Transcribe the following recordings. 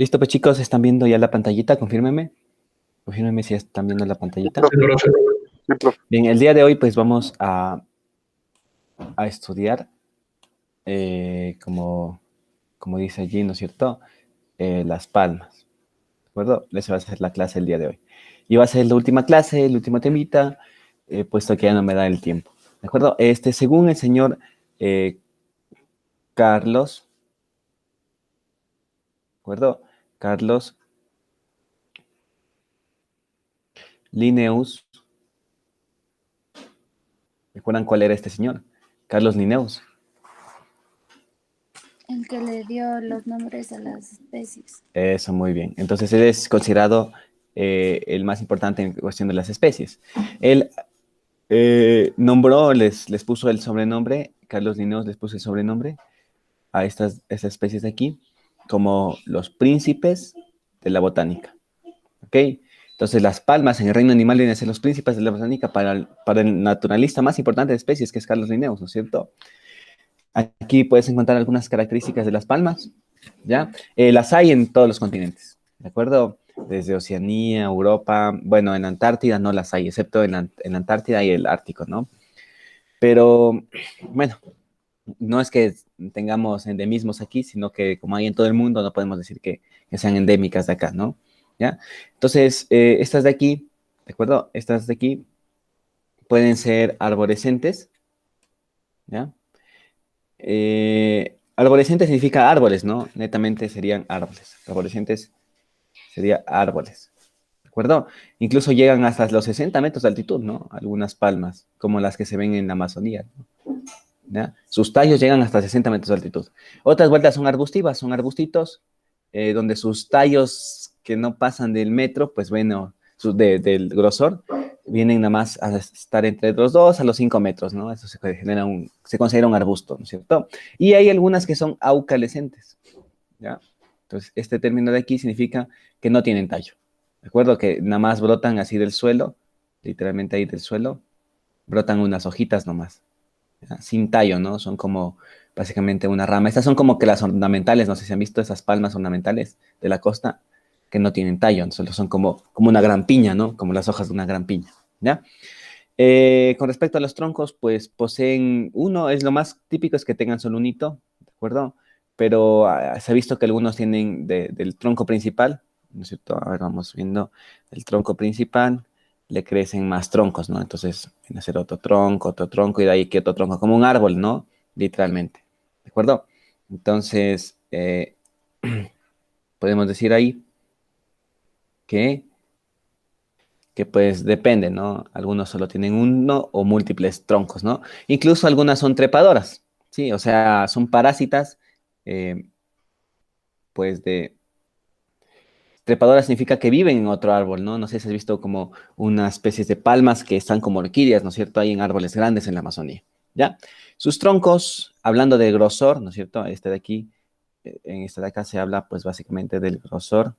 Listo, pues chicos, ¿están viendo ya la pantallita? Confírmenme. Confírmenme si están viendo la pantallita. Sí, profe. Sí, profe. Bien, el día de hoy pues vamos a estudiar, como dice allí, ¿no es cierto? Las palmas, ¿de acuerdo? Esa va a ser la clase el día de hoy. Y va a ser la última clase, el último temita, puesto que ya no me da el tiempo, ¿de acuerdo? Según el señor Carlos, ¿de acuerdo? Carlos Linnaeus. ¿Recuerdan cuál era este señor? Carlos Linnaeus. El que le dio los nombres a las especies. Eso, muy bien. Entonces, él es considerado el más importante en cuestión de las especies. Él nombró, les puso el sobrenombre, Carlos Linnaeus les puso el sobrenombre a estas especies de aquí como los príncipes de la botánica. ¿Ok? Entonces, las palmas en el reino animal vienen a ser los príncipes de la botánica para el naturalista más importante de especies, que es Carlos Linnaeus, ¿no es cierto? Aquí puedes encontrar algunas características de las palmas, ¿ya? Las hay en todos los continentes, ¿de acuerdo? Desde Oceanía, Europa, bueno, en Antártida no las hay, excepto en la Antártida y el Ártico, ¿no? Pero, bueno, no es que tengamos endemismos aquí, sino que como hay en todo el mundo, no podemos decir que sean endémicas de acá, ¿no? ¿Ya? Entonces, estas de aquí, ¿de acuerdo? Estas de aquí pueden ser arborescentes, ¿ya? Arborescente significa árboles, ¿no? Netamente serían árboles. Arborescentes sería árboles. ¿De acuerdo? Incluso llegan hasta los 60 metros de altitud, ¿no? Algunas palmas, como las que se ven en la Amazonía, ¿no? ¿Ya? Sus tallos llegan hasta 60 metros de altitud. Otras vueltas son arbustivas, son arbustitos, donde sus tallos que no pasan del metro, pues bueno, del grosor, vienen nada más a estar entre los 2 a los 5 metros, ¿no? Eso se considera un arbusto, ¿no es cierto? Y hay algunas que son aucalescentes, ¿ya? Entonces, este término de aquí significa que no tienen tallo. ¿De acuerdo? Que nada más brotan así del suelo, literalmente ahí del suelo, brotan unas hojitas nomás, ¿ya? Sin tallo, ¿no? Son como básicamente una rama. Estas son como que las ornamentales, no sé si han visto esas palmas ornamentales de la costa, que no tienen tallo, solo son como una gran piña, ¿no? Como las hojas de una gran piña, ¿ya? Con respecto a los troncos, pues poseen, uno es lo más típico, es que tengan solo un hito, ¿de acuerdo? Pero se ha visto que algunos tienen del tronco principal, ¿no es cierto? A ver, vamos viendo, el tronco principal, le crecen más troncos, ¿no? Entonces, viene a ser otro tronco, y de ahí que otro tronco, como un árbol, ¿no? Literalmente, ¿de acuerdo? Entonces, podemos decir ahí que pues depende, ¿no? Algunos solo tienen uno o múltiples troncos, ¿no? Incluso algunas son trepadoras, ¿sí? O sea, son parásitas, eh, pues de... Trepadora significa que viven en otro árbol, ¿no? No sé si has visto como unas especies de palmas que están como orquídeas, ¿no es cierto? Hay en árboles grandes en la Amazonía, ¿ya? Sus troncos, hablando de grosor, ¿no es cierto? Este de aquí, en este de acá se habla pues básicamente del grosor.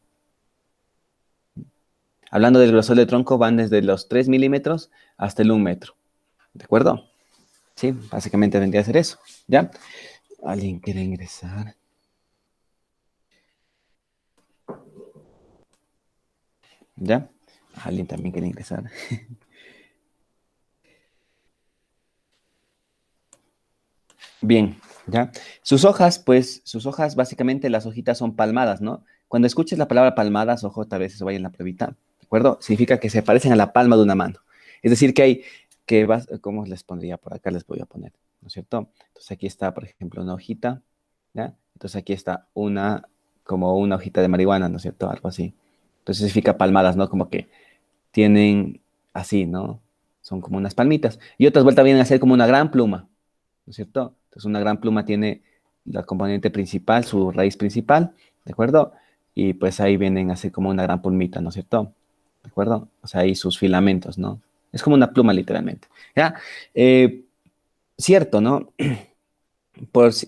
Hablando del grosor del tronco, van desde los 3 milímetros hasta el 1 metro, ¿de acuerdo? Sí, básicamente vendría a ser eso, ¿ya? ¿Alguien quiere ingresar? ¿Ya? ¿Alguien también quiere ingresar? Bien, ¿ya? Sus hojas, básicamente las hojitas son palmadas, ¿no? Cuando escuches la palabra palmadas, ojo, tal vez eso vaya en la pruebita, ¿de acuerdo? Significa que se parecen a la palma de una mano. Es decir, ¿cómo les pondría? Por acá les voy a poner, ¿no es cierto? Entonces aquí está, por ejemplo, una hojita, ¿ya? Entonces aquí está como una hojita de marihuana, ¿no es cierto? Algo así. Entonces significa palmadas, ¿no? Como que tienen así, ¿no? Son como unas palmitas. Y otras vueltas vienen a ser como una gran pluma, ¿no es cierto? Entonces una gran pluma tiene la componente principal, su raíz principal, ¿de acuerdo? Y pues ahí vienen a ser como una gran plumita, ¿no es cierto? ¿De acuerdo? O sea, ahí sus filamentos, ¿no? Es como una pluma literalmente, ¿ya? Cierto, ¿no?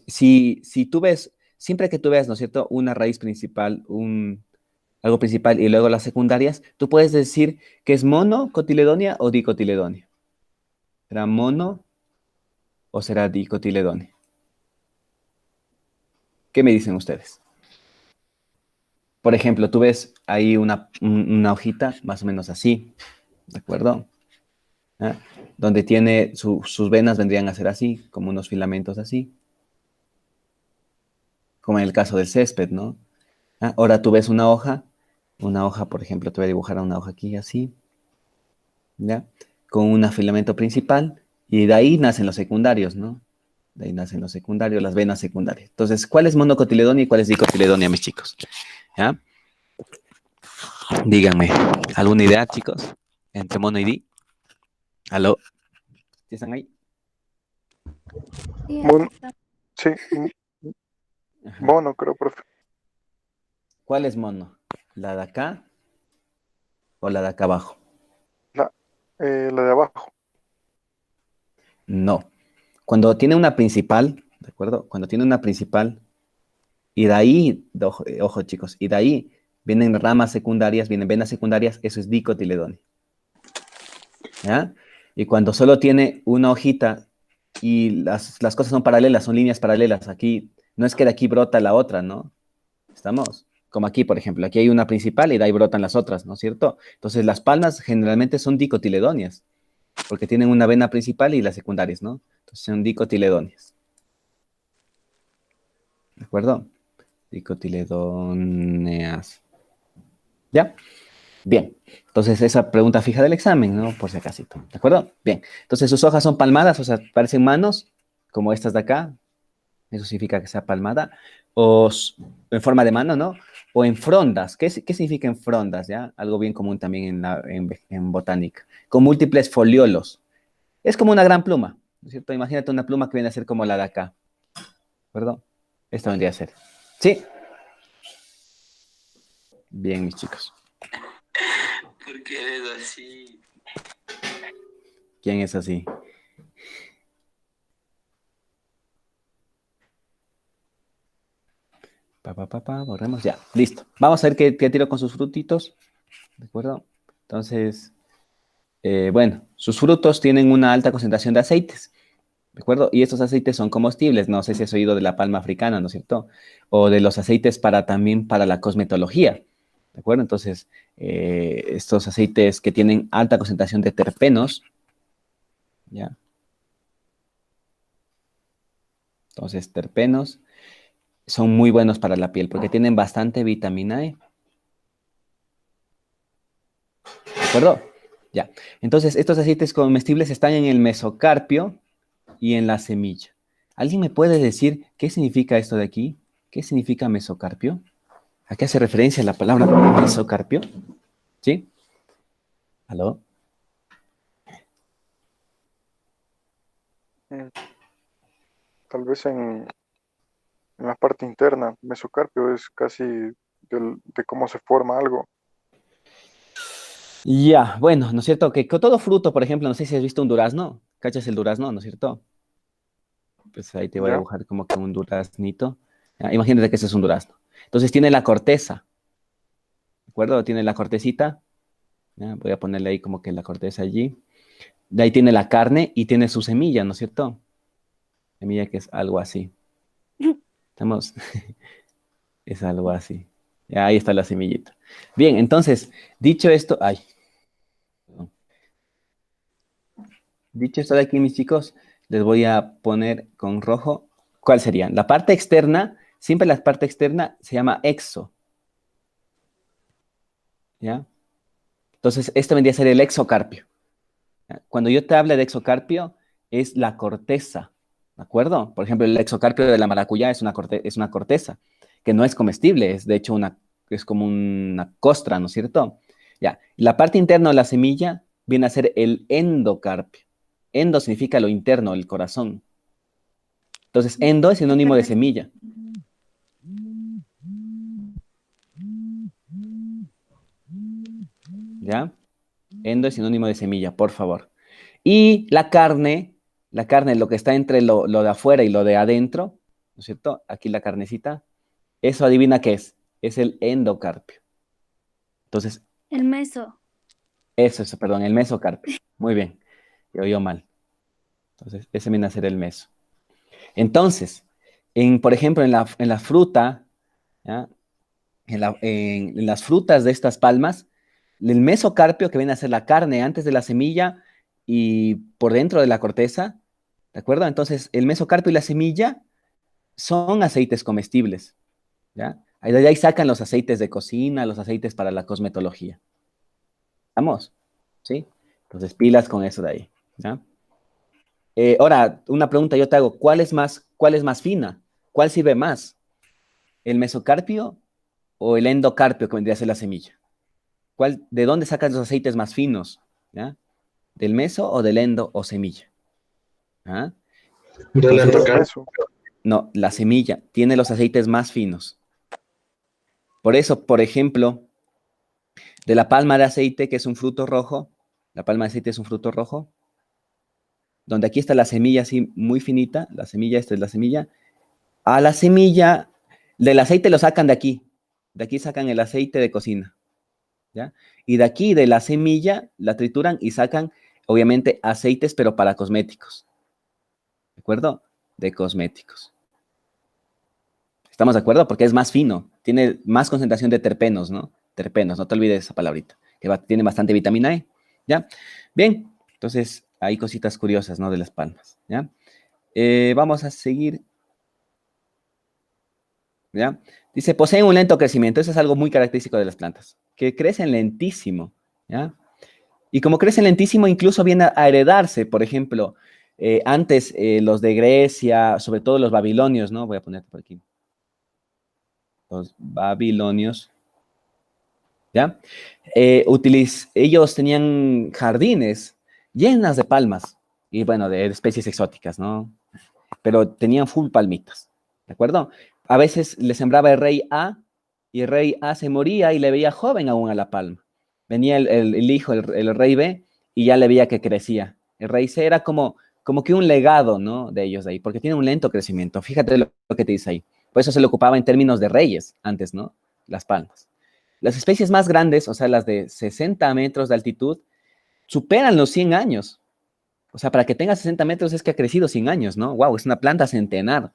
Si tú ves, siempre que tú veas, ¿no es cierto? Una raíz principal, algo principal y luego las secundarias, tú puedes decir que es monocotiledonia o dicotiledonia. ¿Será mono o será dicotiledonia? ¿Qué me dicen ustedes? Por ejemplo, tú ves ahí una hojita más o menos así, ¿de acuerdo? ¿Ah? Donde tiene sus venas vendrían a ser así, como unos filamentos así, como en el caso del césped, ¿no? ¿Ah? Ahora tú ves una hoja, por ejemplo, te voy a dibujar una hoja aquí así, ¿ya? Con un filamento principal, y de ahí nacen los secundarios, ¿no? De ahí nacen los secundarios, las venas secundarias. Entonces, ¿cuál es monocotiledonia y cuál es dicotiledonia, mis chicos? ¿Ya? Díganme, ¿alguna idea, chicos? Entre mono y di. ¿Aló? ¿Sí están ahí? Sí, aquí Mono, está. sí, Ajá. mono, creo, profe. ¿Cuál es mono? ¿La de acá o la de acá abajo? La, la de abajo. No. Cuando tiene una principal, ¿de acuerdo? Cuando tiene una principal, y de ahí, ojo, chicos, y de ahí vienen ramas secundarias, vienen venas secundarias, eso es dicotiledonia. ¿Ya? Y cuando solo tiene una hojita y las cosas son paralelas, son líneas paralelas, aquí no es que de aquí brota la otra, ¿no? ¿Estamos? Como aquí, por ejemplo, aquí hay una principal y de ahí brotan las otras, ¿no es cierto? Entonces las palmas generalmente son dicotiledonias, porque tienen una vena principal y las secundarias, ¿no? Entonces son dicotiledonias. ¿De acuerdo? Dicotiledóneas. ¿Ya? Bien. Entonces, esa pregunta fija del examen, ¿no? Por si acaso. ¿De acuerdo? Bien. Entonces, sus hojas son palmadas, o sea, parecen manos, como estas de acá. Eso significa que sea palmada. O en forma de mano, ¿no? O en frondas. ¿Qué significa en frondas, ya? Algo bien común también en botánica. Con múltiples foliolos. Es como una gran pluma, ¿no es cierto? Imagínate una pluma que viene a ser como la de acá. ¿De acuerdo? Esto vendría a ser. ¿Sí? Bien, mis chicos. ¿Por qué eres así? ¿Quién es así? Borremos ya. Listo. Vamos a ver qué tiro con sus frutitos. ¿De acuerdo? Entonces, bueno, sus frutos tienen una alta concentración de aceites. ¿De acuerdo? Y estos aceites son comestibles. No sé si has oído de la palma africana, ¿no es cierto? O de los aceites también para la cosmetología. ¿De acuerdo? Entonces, estos aceites que tienen alta concentración de terpenos, ¿ya? Entonces, terpenos son muy buenos para la piel porque tienen bastante vitamina E. ¿De acuerdo? Ya. Entonces, estos aceites comestibles están en el mesocarpio y en la semilla. ¿Alguien me puede decir qué significa esto de aquí? ¿Qué significa mesocarpio? ¿A qué hace referencia la palabra mesocarpio? ¿Sí? ¿Aló? Mm, Tal vez en la parte interna. Mesocarpio es casi de cómo se forma algo. Ya, bueno, ¿no es cierto? Que con todo fruto, por ejemplo, no sé si has visto un durazno. ¿Cachas el durazno, no es cierto? Pues ahí te voy a ¿Ya? dibujar como que un duraznito. Ya, imagínate que ese es un durazno. Entonces tiene la corteza, ¿de acuerdo? Tiene la cortecita. Ya, voy a ponerle ahí como que la corteza allí. De ahí tiene la carne y tiene su semilla, ¿no es cierto? Semilla que es algo así. ¿Estamos? Es algo así. Ya, ahí está la semillita. Bien, entonces, dicho esto, ay, perdón. Dicho esto de aquí, mis chicos, les voy a poner con rojo. ¿Cuál sería? La parte externa, siempre la parte externa se llama exo, ¿ya? Entonces, esto vendría a ser el exocarpio. ¿Ya? Cuando yo te hable de exocarpio, es la corteza, ¿de acuerdo? Por ejemplo, el exocarpio de la maracuyá es una corteza, que no es comestible, es de hecho es como una costra, ¿no es cierto? Ya, la parte interna de la semilla viene a ser el endocarpio. Endo significa lo interno, el corazón. Entonces, endo es sinónimo de semilla, ¿ya? Endo es sinónimo de semilla, por favor. Y la carne, lo que está entre lo de afuera y lo de adentro, ¿no es cierto? Aquí la carnecita, eso adivina qué es el endocarpio. Entonces, El meso. eso es, perdón, el mesocarpio. Muy bien, yo oí mal. Entonces, ese viene a ser el meso. Entonces, por ejemplo, en la fruta, ¿ya? en las frutas de estas palmas, el mesocarpio, que viene a ser la carne antes de la semilla y por dentro de la corteza, ¿de acuerdo? Entonces, el mesocarpio y la semilla son aceites comestibles, ¿ya? De ahí sacan los aceites de cocina, los aceites para la cosmetología. ¿Estamos? ¿Sí? Entonces, pilas con eso de ahí, ¿ya? Ahora, una pregunta yo te hago, cuál es más fina? ¿Cuál sirve más? ¿El mesocarpio o el endocarpio, que vendría a ser la semilla? ¿De dónde sacas los aceites más finos? ¿Ya? ¿Del meso o del endo o semilla? ¿Ah? Del Entonces, Del endocarpio. meso. no, la semilla tiene los aceites más finos. Por eso, por ejemplo, de la palma de aceite, que es un fruto rojo, la palma de aceite es un fruto rojo, donde aquí está la semilla así muy finita, la semilla, esta es la semilla, a la semilla del aceite lo sacan de aquí sacan el aceite de cocina, ¿ya? Y de aquí, de la semilla, la trituran y sacan, obviamente, aceites, pero para cosméticos, ¿de acuerdo? De cosméticos. ¿Estamos de acuerdo? Porque es más fino, tiene más concentración de terpenos, ¿no? Terpenos, no te olvides esa palabrita, que tiene bastante vitamina E, ¿ya? Bien, entonces hay cositas curiosas, ¿no? De las palmas, ¿ya? Vamos a seguir, ¿ya? Dice, poseen un lento crecimiento, eso es algo muy característico de las plantas, que crecen lentísimo, ¿ya? Y como crecen lentísimo, incluso viene a heredarse, por ejemplo, antes los de Grecia, sobre todo los babilonios, ¿no? Voy a poner por aquí. Los babilonios, ¿ya? Ellos tenían jardines llenas de palmas y, bueno, de especies exóticas, ¿no? Pero tenían full palmitas, ¿de acuerdo? A veces le sembraba el rey A y el rey A se moría y le veía joven aún a la palma. Venía el hijo, el rey B, y ya le veía que crecía. El rey C era como que un legado, ¿no? De ellos de ahí, porque tiene un lento crecimiento. Fíjate lo que te dice ahí. Por eso se le ocupaba en términos de reyes antes, ¿no? Las palmas. Las especies más grandes, o sea, las de 60 metros de altitud, superan los 100 años. O sea, para que tenga 60 metros es que ha crecido 100 años, ¿no? Wow, es una planta centenar.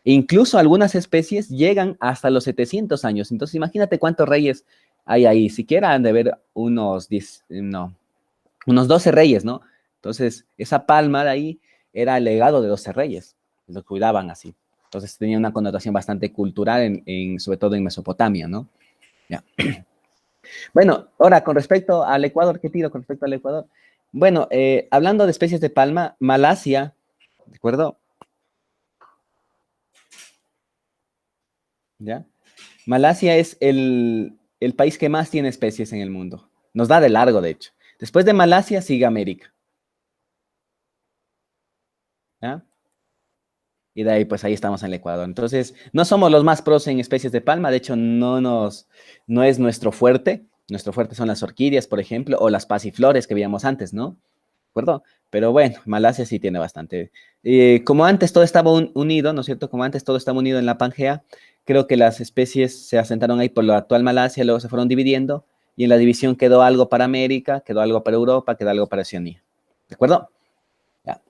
E incluso algunas especies llegan hasta los 700 años. Entonces, imagínate cuántos reyes hay ahí. Siquiera han de haber unos 10, no, unos 12 reyes, ¿no? Entonces, esa palma de ahí era el legado de 12 reyes. Lo cuidaban así. Entonces, tenía una connotación bastante cultural, sobre todo en Mesopotamia, ¿no? Ya. Bueno, ahora, con respecto al Ecuador, ¿qué tiro con respecto al Ecuador? Bueno, hablando de especies de palma, Malasia, ¿de acuerdo? ¿Ya? Malasia es el país que más tiene especies en el mundo. Nos da de largo, de hecho. Después de Malasia sigue América. ¿Ya? Y de ahí, pues ahí estamos en el Ecuador. Entonces, no somos los más pros en especies de palma. De hecho, no es nuestro fuerte. Nuestro fuerte son las orquídeas, por ejemplo, o las pasiflores que veíamos antes, ¿no? ¿De acuerdo? Pero bueno, Malasia sí tiene bastante. Como antes todo estaba unido, ¿no es cierto? Como antes todo estaba unido en la Pangea, creo que las especies se asentaron ahí por la actual Malasia, luego se fueron dividiendo, y en la división quedó algo para América, quedó algo para Europa, quedó algo para Oceanía. ¿De acuerdo? Ya.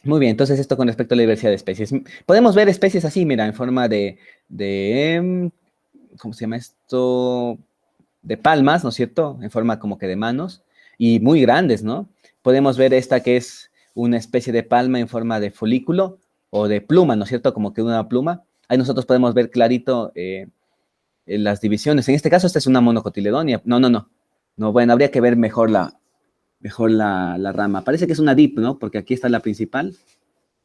Muy bien, entonces esto con respecto a la diversidad de especies. Podemos ver especies así, mira, en forma ¿cómo se llama esto? De palmas, ¿no es cierto? En forma como que de manos, y muy grandes, ¿no? Podemos ver esta que es una especie de palma en forma de folículo o de pluma, ¿no es cierto? Como que una pluma. Ahí nosotros podemos ver clarito en las divisiones. En este caso, esta es una monocotiledonia. No, bueno, habría que ver mejor la rama. Parece que es una dip, ¿no? Porque aquí está la principal,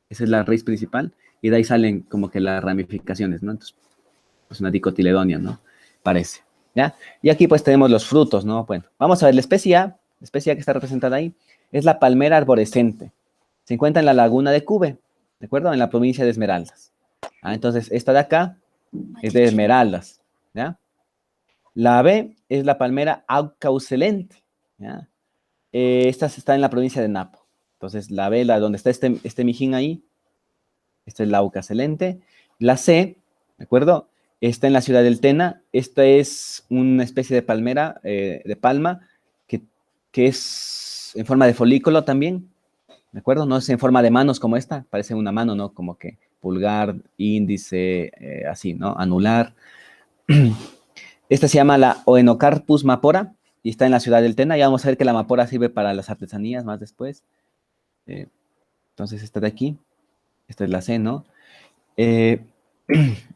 esa es la raíz principal, y de ahí salen como que las ramificaciones, ¿no? Entonces, pues una dicotiledonia, ¿no? Parece, ¿ya? Y aquí pues tenemos los frutos, ¿no? Bueno, vamos a ver la especie A que está representada ahí, es la palmera arborescente. Se encuentra en la laguna de Cube, ¿de acuerdo? En la provincia de Esmeraldas. Entonces, esta de acá es de Esmeraldas, ¿ya? La B es la palmera aucaucelente, ¿ya? Esta está en la provincia de Napo. Entonces, la B, donde está este mijín ahí, esta es la aucaucelente. La C, ¿de acuerdo? Está en la ciudad del Tena. Esta es una especie de palmera, de palma, que es en forma de folículo también, ¿de acuerdo? No es en forma de manos como esta, parece una mano, ¿no? Como que pulgar, índice, así, ¿no? Anular. Esta se llama la Oenocarpus mapora y está en la ciudad del Tena. Ya vamos a ver que la mapora sirve para las artesanías más después. Entonces, esta de aquí. Esta es la C, ¿no?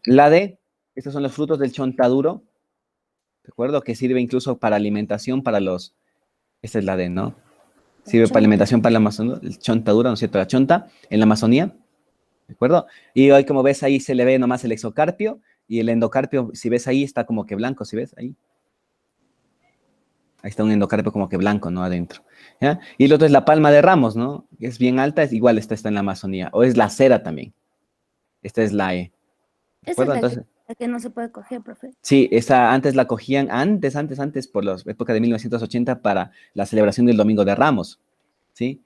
La D, estos son los frutos del chontaduro. ¿De acuerdo? Que sirve incluso para alimentación para los... Esta es la D, ¿no? Sirve para alimentación para la Amazonía. El chontaduro, ¿no es cierto? La chonta en la Amazonía. ¿De acuerdo? Y hoy, como ves, ahí se le ve nomás el exocarpio y el endocarpio, si ves ahí, está como que blanco, ¿sí ves? Ahí. Ahí está un endocarpio como que blanco, ¿no? Adentro. ¿Ya? Y el otro es la palma de ramos, ¿no? Es bien alta, es igual, esta está en la Amazonía. O es la cera también. Esta es la E. ¿De Esa es acuerdo? la Entonces, que no se puede coger, profe. sí, esa antes la cogían, antes, por la época de 1980 para la celebración del Domingo de Ramos, ¿sí?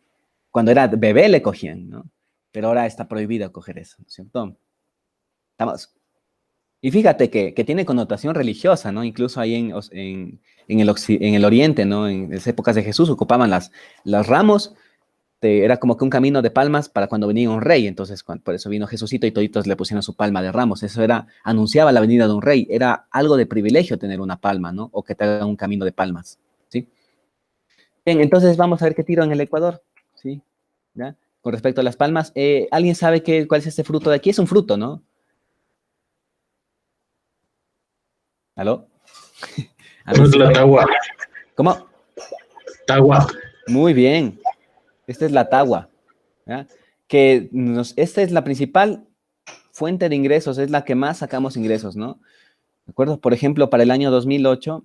Cuando era bebé le cogían, ¿no? Pero ahora está prohibido coger eso, ¿no es cierto? Estamos. Y fíjate que tiene connotación religiosa, ¿no? Incluso ahí en el Oriente, ¿no? En las épocas de Jesús ocupaban los ramos, era como que un camino de palmas para cuando venía un rey. Entonces, por eso vino Jesucito y toditos le pusieron su palma de ramos. Eso anunciaba la venida de un rey. Era algo de privilegio tener una palma, ¿no? O que te hagan un camino de palmas, ¿sí? Bien, entonces vamos a ver qué tiro en el Ecuador, ¿sí? ¿Ya? Con respecto a las palmas, ¿alguien sabe cuál es este fruto de aquí? Es un fruto, ¿no? ¿Aló? Es la tagua. ¿Cómo? Tagua. Muy bien. Esta es la tagua, ¿ya? Esta es la principal fuente de ingresos, es la que más sacamos ingresos, ¿no? ¿De acuerdo? Por ejemplo, para el año 2008,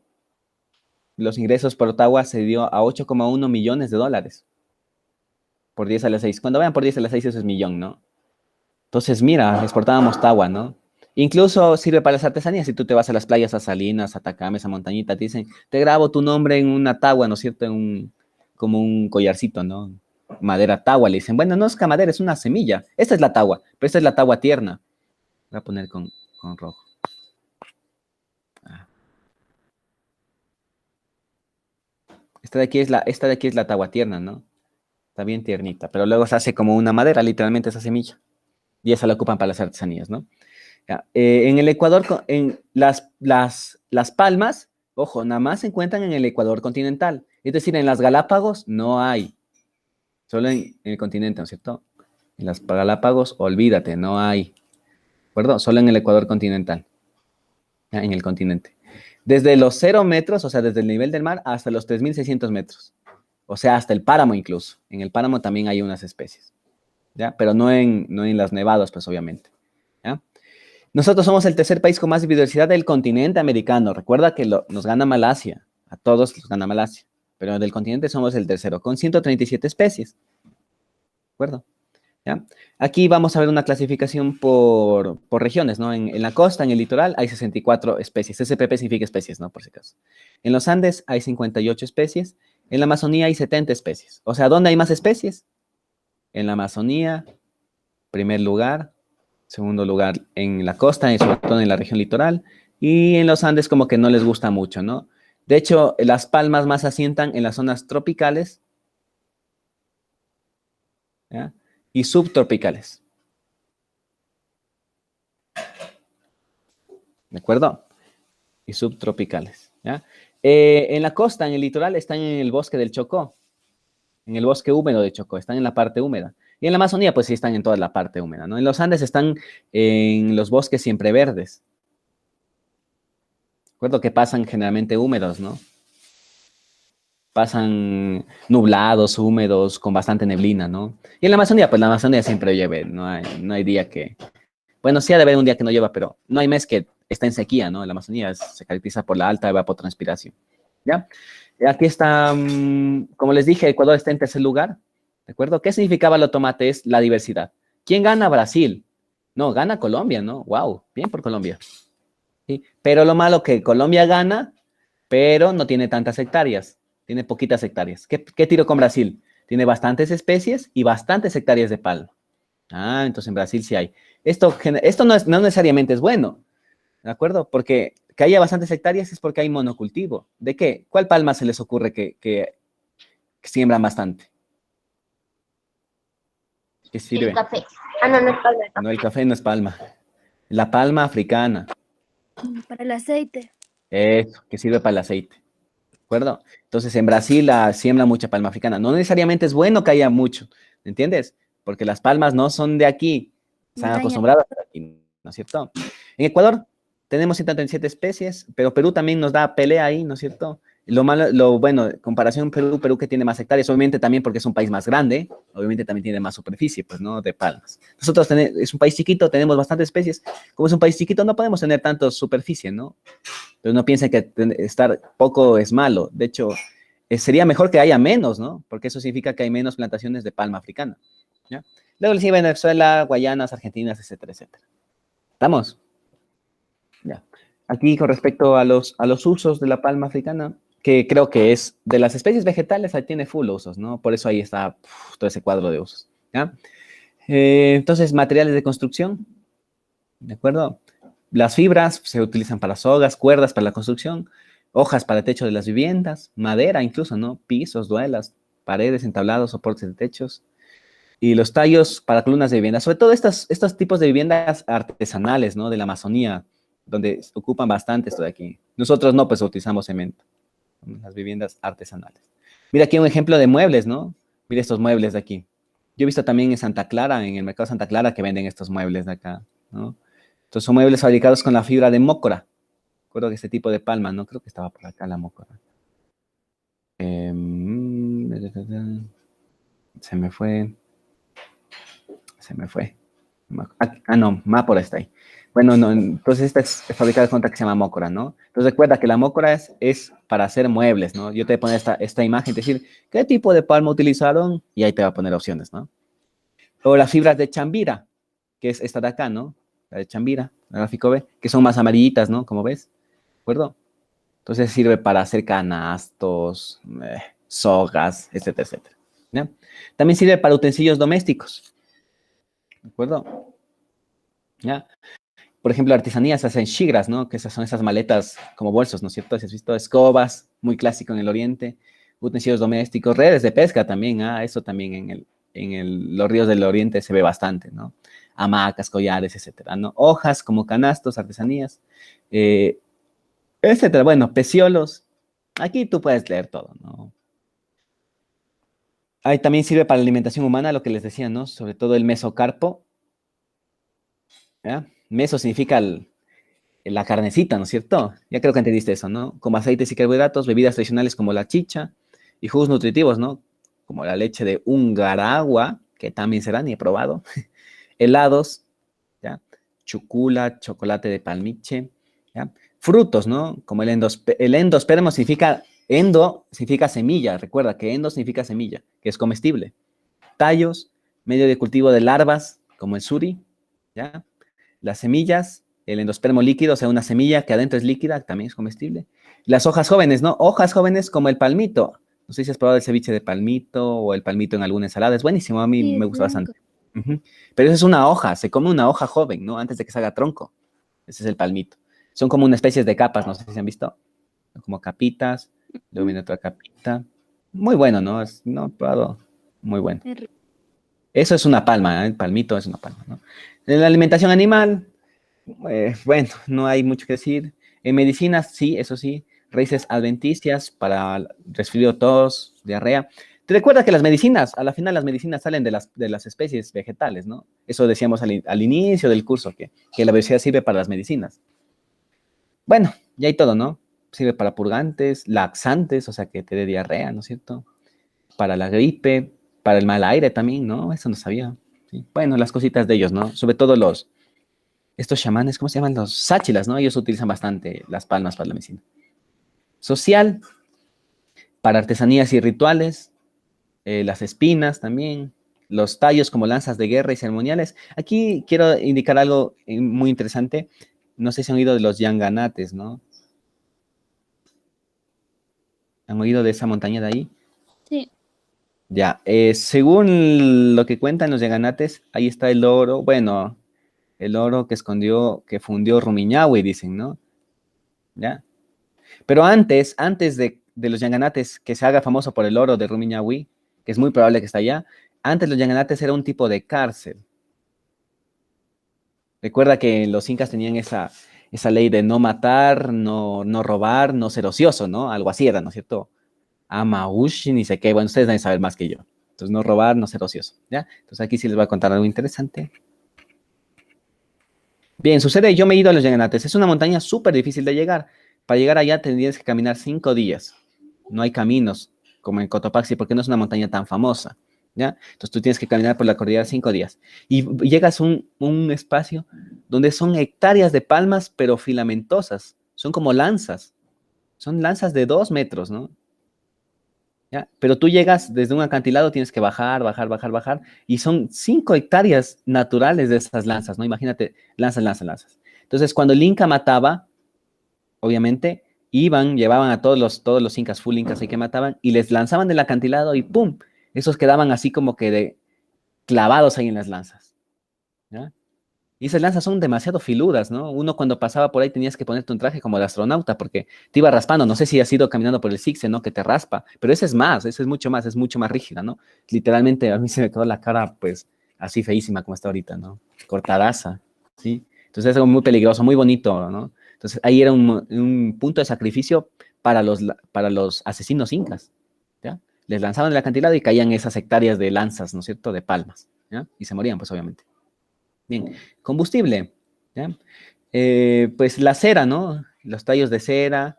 los ingresos por tagua se dio a 8,1 millones de dólares. Por 10 a la 6. Cuando vean por 10 a la 6, eso es millón, ¿no? Entonces, mira, exportábamos tagua, ¿no? Incluso sirve para las artesanías. Si tú te vas a las playas, a Salinas, a Atacama, a Montañita, te dicen, te grabo tu nombre en una tagua, ¿no es cierto? Como un collarcito, ¿no? Madera tagua. Le dicen, bueno, no es que madera, es una semilla. Esta es la tagua, pero esta es la tagua tierna. Voy a poner con rojo. Esta de aquí es la tagua tierna, ¿no? Está bien tiernita, pero luego se hace como una madera, literalmente esa semilla. Y esa la ocupan para las artesanías, ¿no? Ya, en el Ecuador, en las palmas, ojo, nada más se encuentran en el Ecuador continental. Es decir, en las Galápagos no hay. Solo en el continente, ¿no es cierto? En las Galápagos, olvídate, no hay. ¿De acuerdo? Solo en el Ecuador continental. Ya, en el continente. Desde los 0 metros, o sea, desde el nivel del mar, hasta los 3.600 metros. O sea, hasta el páramo incluso. En el páramo también hay unas especies. ¿Ya? Pero no en las nevados, pues obviamente. ¿Ya? Nosotros somos el tercer país con más biodiversidad del continente americano. Recuerda que nos gana Malasia. A todos los gana Malasia. Pero del continente somos el tercero, con 137 especies. ¿De acuerdo? ¿Ya? Aquí vamos a ver una clasificación por regiones, ¿no? En la costa, en el litoral, hay 64 especies. SPP significa especies, ¿no? Por si acaso. En los Andes hay 58 especies. En la Amazonía hay 70 especies. O sea, ¿dónde hay más especies? En la Amazonía, primer lugar. Segundo lugar, en la costa, y sobre todo en la región litoral. Y en los Andes como que no les gusta mucho, ¿no? De hecho, las palmas más asientan en las zonas tropicales, ¿ya? Y subtropicales. ¿De acuerdo? Y subtropicales, ¿ya? En la costa, en el litoral, están en el bosque del Chocó, en el bosque húmedo de Chocó, están en la parte húmeda. Y en la Amazonía, pues sí están en toda la parte húmeda, ¿no? En los Andes están en los bosques siempre verdes. ¿De acuerdo? Que pasan generalmente húmedos, ¿no? Pasan nublados, húmedos, con bastante neblina, ¿no? Y en la Amazonía, pues la Amazonía siempre llueve, no hay día que... Bueno, sí ha de haber un día que no llueva, pero no hay mes que está en sequía, ¿no? La Amazonía se caracteriza por la alta evapotranspiración, ¿ya? Aquí está, como les dije, Ecuador está en tercer lugar, ¿de acuerdo? ¿Qué significaba lo tomate? Es la diversidad. ¿Quién gana? Brasil. No, gana Colombia, ¿no? Wow, bien por Colombia. ¿Sí? Pero lo malo que Colombia gana, pero no tiene tantas hectáreas. Tiene poquitas hectáreas. ¿Qué tiro con Brasil? Tiene bastantes especies y bastantes hectáreas de palma. Ah, entonces en Brasil sí hay. Esto no necesariamente es bueno, ¿de acuerdo? Porque que haya bastantes hectáreas es porque hay monocultivo. ¿De qué? ¿Cuál palma se les ocurre que siembran bastante? ¿Qué sirve? El café. Ah, no, no es palma. No, el café no es palma. La palma africana. Para el aceite. Eso, que sirve para el aceite. ¿De acuerdo? Entonces, en Brasil siembra mucha palma africana. No necesariamente es bueno que haya mucho, ¿me entiendes? Porque las palmas no son de aquí, están Montaña. acostumbradas a aquí, ¿no es cierto? En Ecuador tenemos 137 especies, pero Perú también nos da pelea ahí, ¿no es cierto? Lo malo, lo bueno, en comparación Perú que tiene más hectáreas, obviamente también porque es un país más grande, obviamente también tiene más superficie, pues, ¿no? De palmas. Nosotros es un país chiquito, tenemos bastantes especies. Como es un país chiquito, no podemos tener tanto superficie, ¿no? Pero no piensen que estar poco es malo. De hecho, sería mejor que haya menos, ¿no? Porque eso significa que hay menos plantaciones de palma africana, ¿ya? Luego le sigue Venezuela, Guayanas, Argentinas, etcétera, etcétera. ¿Estamos? Ya. Aquí con respecto a los usos de la palma africana, que creo que es de las especies vegetales, ahí tiene full usos, ¿no? Por eso ahí está todo ese cuadro de usos, ¿ya? Entonces, materiales de construcción, ¿de acuerdo? Las fibras se utilizan para sogas, cuerdas para la construcción, hojas para el techo de las viviendas, madera incluso, ¿no? Pisos, duelas, paredes, entablados, soportes de techos. Y los tallos para columnas de vivienda. Sobre todo estos tipos de viviendas artesanales, ¿no? De la Amazonía, donde se ocupan bastante esto de aquí. Nosotros no, pues utilizamos cemento. Las viviendas artesanales. Mira aquí un ejemplo de muebles, ¿no? Mira estos muebles de aquí. Yo he visto también en Santa Clara, en el mercado de Santa Clara, que venden estos muebles de acá, ¿no? Entonces son muebles fabricados con la fibra de mócora. Recuerdo que este tipo de palma, ¿no? Creo que estaba por acá la mócora. Se me fue. No, Mápora está ahí. Bueno, no, entonces esta es fabricada con otra que se llama mócora, ¿no? Entonces recuerda que la mócora es para hacer muebles, ¿no? Yo te voy a poner esta imagen, decir, ¿qué tipo de palma utilizaron? Y ahí te va a poner opciones, ¿no? O las fibras de chambira, que es esta de acá, ¿no? La de chambira, el gráfico B, que son más amarillitas, ¿no? Como ves, ¿de acuerdo? Entonces sirve para hacer canastos, sogas, etcétera, etcétera, ¿ya? También sirve para utensilios domésticos, ¿de acuerdo? ¿Ya? Por ejemplo, artesanías se hacen shigras, ¿no? Que esas son esas maletas como bolsos, ¿no es cierto? Si has visto escobas, muy clásico en el oriente, utensilios domésticos, redes de pesca también, eso también los ríos del oriente se ve bastante, ¿no? Hamacas, collares, etcétera, ¿no? Hojas como canastos, artesanías, etcétera. Bueno, peciolos, aquí tú puedes leer todo, ¿no? Ahí también sirve para la alimentación humana, lo que les decía, ¿no? Sobre todo el mesocarpo, ¿ya? Meso significa la carnecita, ¿no es cierto? Ya creo que entendiste eso, ¿no? Como aceites y carbohidratos, bebidas tradicionales como la chicha y jugos nutritivos, ¿no? Como la leche de Ungaragua, que también será, ni he probado. Helados, ¿ya? Chucula, chocolate de palmiche, ¿ya? Frutos, ¿no? Como el endospermo significa, significa semilla, recuerda que endo significa semilla, que es comestible. Tallos, medio de cultivo de larvas, como el suri, ¿ya? Las semillas, el endospermo líquido, o sea, una semilla que adentro es líquida, también es comestible. Las hojas jóvenes, ¿no? Hojas jóvenes como el palmito. No sé si has probado el ceviche de palmito o el palmito en alguna ensalada. Es buenísimo, a mí Sí, me es gusta blanco. bastante. Pero eso es una hoja, se come una hoja joven, ¿no? Antes de que se haga tronco. Ese es el palmito. Son como una especie de capas, no sé si se han visto. Como capitas, luego viene otra capita. Muy bueno, ¿no? No, he probado. Muy bueno. Es rico. Eso es una palma, ¿eh? El palmito es una palma, ¿no? En la alimentación animal, bueno, no hay mucho que decir. En medicinas, sí, eso sí, raíces adventicias para resfrío, tos, diarrea. Te recuerda que las medicinas, a la final las medicinas salen de las especies vegetales, ¿no? Eso decíamos al inicio del curso, que la biología sirve para las medicinas. Bueno, ya hay todo, ¿no? Sirve para purgantes, laxantes, o sea, que te dé diarrea, ¿no es cierto? Para la gripe, para el mal aire también, ¿no? Eso no sabía. ¿Sí? Bueno, las cositas de ellos, ¿no? Sobre todo estos chamanes, ¿cómo se llaman? Los sáchilas, ¿no? Ellos utilizan bastante las palmas para la medicina. Social, para artesanías y rituales, las espinas también, los tallos como lanzas de guerra y ceremoniales. Aquí quiero indicar algo muy interesante. No sé si han oído de los yanganates, ¿no? ¿Han oído de esa montaña de ahí? Sí. Ya, según lo que cuentan los yanganates, ahí está el oro, bueno, el oro que fundió Rumiñahui, dicen, ¿no? ¿Ya? Pero antes de los yanganates, que se haga famoso por el oro de Rumiñahui, que es muy probable que está allá, antes los yanganates era un tipo de cárcel. Recuerda que los incas tenían esa ley de no matar, no robar, no ser ocioso, ¿no? Algo así era, ¿no es cierto? Amaush, ni sé qué, bueno, ustedes deben saber más que yo. Entonces, no robar, no ser ocioso, ¿ya? Entonces, aquí sí les voy a contar algo interesante. Bien, sucede, yo me he ido a los Llanganates. Es una montaña súper difícil de llegar. Para llegar allá tendrías que caminar 5 días. No hay caminos como en Cotopaxi porque no es una montaña tan famosa, ¿ya? Entonces tú tienes que caminar por la cordillera 5 días. Y llegas a un espacio donde son hectáreas de palmas, pero filamentosas. Son como lanzas. Son lanzas de 2 metros, ¿no? ¿Ya? Pero tú llegas desde un acantilado, tienes que bajar, bajar, bajar, bajar, y son 5 hectáreas naturales de esas lanzas, ¿no? Imagínate, lanzas, lanzas, lanzas. Entonces, cuando el Inca mataba, obviamente, llevaban a todos los incas, full incas ahí que mataban, y les lanzaban del acantilado y ¡pum! Esos quedaban así como que clavados ahí en las lanzas, ¿ya? Y esas lanzas son demasiado filudas, ¿no? Uno cuando pasaba por ahí tenías que ponerte un traje como de astronauta porque te iba raspando. No sé si has ido caminando por el Sixte, ¿no? Que te raspa, pero ese es mucho más rígida, ¿no? Literalmente a mí se me quedó la cara, pues, así feísima como está ahorita, ¿no? Cortadaza, ¿sí? Entonces es algo muy peligroso, muy bonito, ¿no? Entonces ahí era un punto de sacrificio para los asesinos incas, ¿ya? Les lanzaban el acantilado y caían esas hectáreas de lanzas, ¿no es cierto? De palmas, ¿ya? Y se morían, pues, obviamente. Bien, combustible, ¿ya? Pues la cera, ¿no? Los tallos de cera,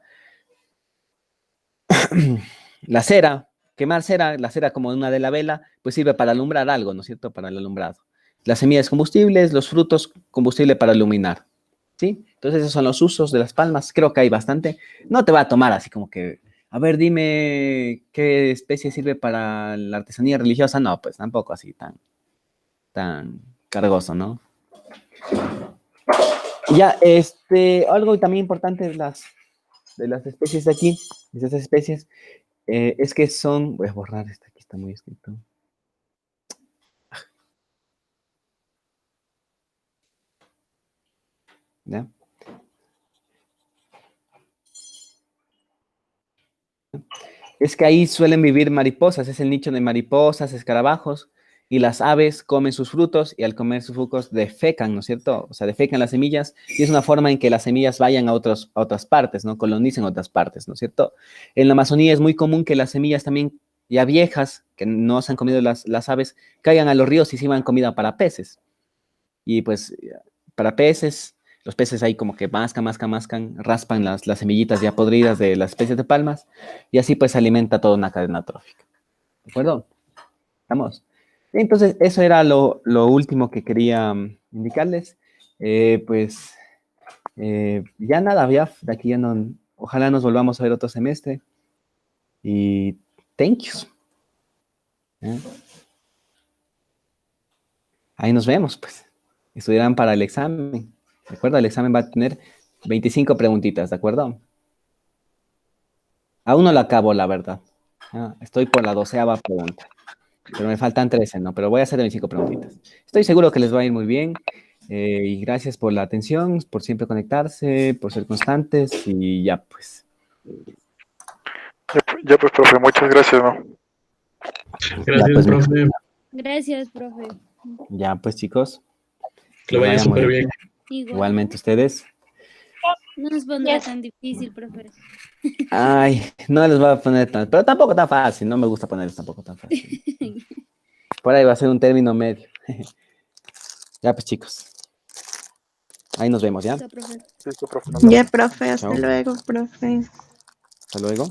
la cera, quemar cera, la cera como una de la vela, pues sirve para alumbrar algo, ¿no es cierto? Para el alumbrado. Las semillas combustibles, los frutos, combustible para iluminar, ¿sí? Entonces esos son los usos de las palmas, creo que hay bastante. No te va a tomar así como que, a ver, dime qué especie sirve para la artesanía religiosa. No, pues tampoco así tan cargoso, ¿no? Ya, algo también importante de las especies de aquí, de esas especies, es que voy a borrar aquí está muy escrito. ¿Ya? Es que ahí suelen vivir mariposas, es el nicho de mariposas, escarabajos, y las aves comen sus frutos y al comer sus frutos defecan, ¿no es cierto? O sea, defecan las semillas y es una forma en que las semillas vayan a otras partes, ¿no? Colonicen otras partes, ¿no es cierto? En la Amazonía es muy común que las semillas también ya viejas, que no se han comido las aves, caigan a los ríos y sirvan comida para peces. Y pues para peces, los peces ahí como que mascan, raspan las semillitas ya podridas de las especies de palmas y así pues se alimenta toda una cadena trófica. ¿De acuerdo? ¿Estamos? Entonces, eso era lo último que quería indicarles. Pues ya nada, ya de aquí ya no, ojalá nos volvamos a ver otro semestre y thank you. Ahí nos vemos, pues. Estudiarán para el examen. ¿De acuerdo? El examen va a tener 25 preguntitas, ¿de acuerdo? Aún no lo acabo, la verdad. Estoy por la 12ª pregunta. Pero me faltan 13, ¿no? Pero voy a hacer 25 preguntitas. Estoy seguro que les va a ir muy bien. Y gracias por la atención, por siempre conectarse, por ser constantes y ya, pues. Ya pues, profe, muchas gracias, ¿no? Gracias, pues, profe. Gracias, profe. Ya, pues, chicos. Que lo vaya súper bien. Igualmente ustedes. No nos pondrá tan difícil, profe. Ay, no les voy a poner tan, pero tampoco tan fácil, no me gusta ponerles tampoco tan fácil. Por ahí va a ser un término medio. Ya, pues, chicos. Ahí nos vemos, ¿ya? Listo, profe. Listo, profe. Ya, profe, hasta Chao. luego, profe. Hasta luego.